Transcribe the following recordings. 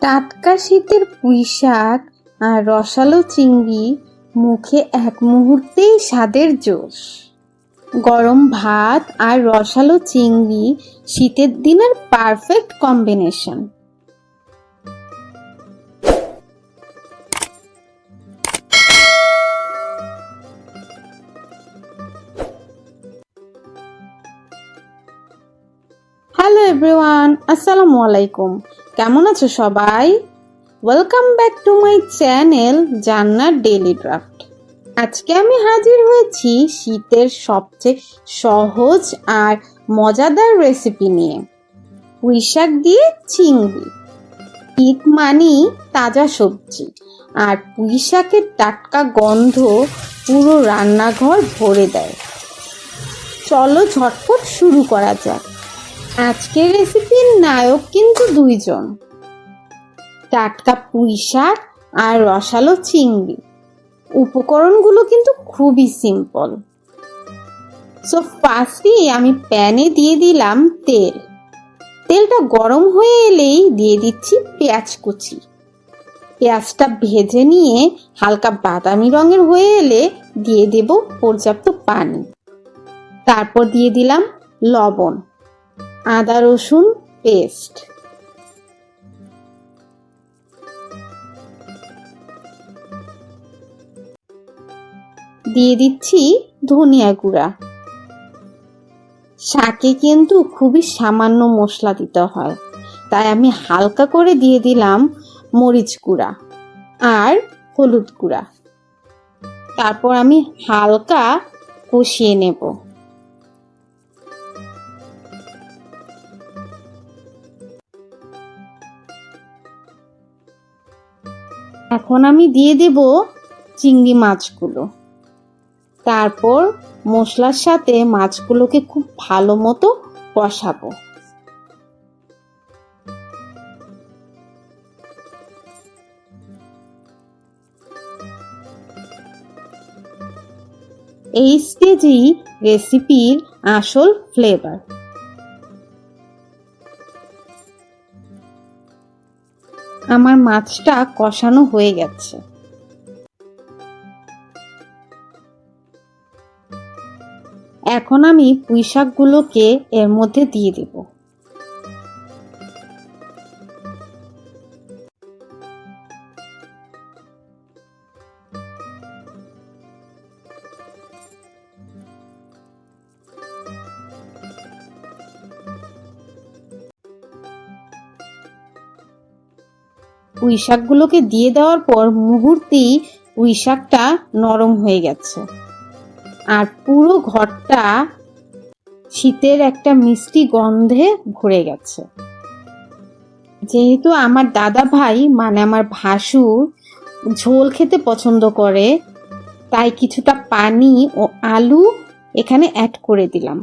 টাটকা শীতের পুঁইশাক আর রসালো চিংড়ি মুখে এক মুহূর্তেই স্বাদের জোশ। গরম ভাত আর রসালো চিংড়ি শীতের দিনের পারফেক্ট কম্বিনেশন। হ্যালো এভরিওয়ান, আসসালামু আলাইকুম। কেমন আছো সবাই? Welcome back to my channel জান্নাত ডেইলি ড্রাফট। আজকে আমি হাজির হয়েছি শীতের সবচেয়ে সহজ আর মজাদার রেসিপি নিয়ে, পুঁইশাক দিয়ে চিংড়ি। শীত মানেই তাজা সবজি, আর পুঁইশাকের টাটকা গন্ধ পুরো রান্নাঘর ভরে দেয়। চলো ঝটপট শুরু করা যাক। আজকের রেসিপির নায়ক কিন্তু দুইজন, টাটকা পুঁইশাক আর রসালো চিংড়ি। উপকরণগুলো কিন্তু খুবই সিম্পল। সো ফার্স্টেই আমি প্যানে দিয়ে দিলাম তেল। তেলটা গরম হয়ে এলেই দিয়ে দিচ্ছি পেঁয়াজ কুচি। পেঁয়াজটা ভেজে নিয়ে হালকা বাদামি রঙের হয়ে এলে দিয়ে দেব পর্যাপ্ত পানি। তারপর দিয়ে দিলাম লবণ, আদা রসুন পেস্ট, দিয়ে দিচ্ছি ধনিয়া গুঁড়া। শাকে কিন্তু খুবই সামান্য মশলা দিতে হয়, তাই আমি হালকা করে দিয়ে দিলাম মরিচ গুঁড়া আর হলুদ গুঁড়া। তারপর আমি হালকা কষিয়ে নেব। এখন আমি দিয়ে দেব চিংড়ি মাছগুলো। তারপর মশলার সাথে মাছগুলোকে খুব ভালো মতো কষাবো। এই স্টেজেই রেসিপির আসল ফ্লেভার। আমার মাছটা কষানো হয়ে গেছে। এখন আমি পুঁইশাকগুলোকে এর মধ্যে দিয়ে দেব। পুঁইশাকগুলোকে দিয়ে দেওয়ার পর মুহূর্তেই পুঁইশাকটা নরম হয়ে গেছে, আর পুরো ঘরটা শীতের একটা মিষ্টি গন্ধে ভরে গেছে। যেহেতু আমার দাদা ভাই মানে আমার ভাসুর ঝোল খেতে পছন্দ করে, তাই কিছুটা পানি ও আলু এখানে অ্যাড করে দিলাম,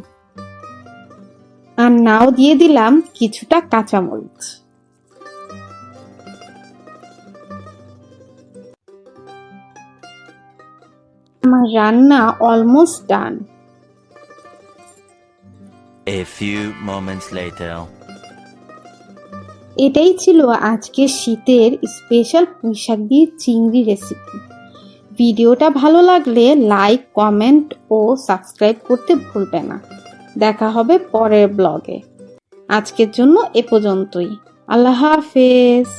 আর নাও দিয়ে দিলাম কিছুটা কাঁচামরিচ। আমার রান্না almost done. A few moments later. এটাই ছিল আজকের শীতের স্পেশাল পুঁইশাক দিয়ে চিংড়ি রেসিপি। ভিডিওটা ভালো লাগলে লাইক, কমেন্ট ও সাবস্ক্রাইব করতে ভুলবে না। দেখা হবে পরের ব্লগে। আজকের জন্য এ পর্যন্তই। আল্লাহ হাফেজ।